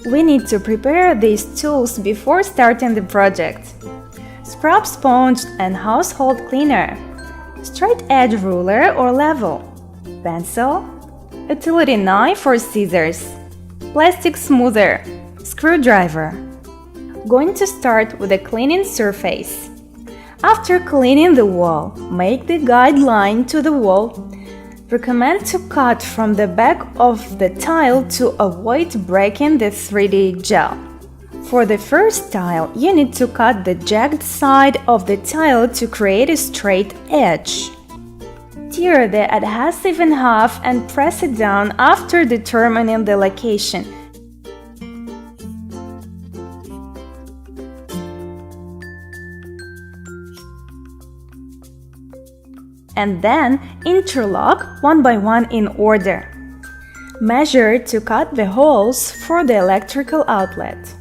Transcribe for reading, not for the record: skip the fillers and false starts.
We need to prepare these tools before starting the project. Scrub sponge and household cleaner, straight edge ruler or level, pencil, utility knife or scissors, plastic smoother, screwdriver. Going to start with a cleaning surface. After cleaning the wall, make the guideline to the wall. Recommend to cut from the back of the tile to avoid breaking the 3D gel. For the first tile, you need to cut the jagged side of the tile to create a straight edge. Tear the adhesive in half and press it down after determining the location. And then interlock one by one in order. Measure to cut the holes for the electrical outlet.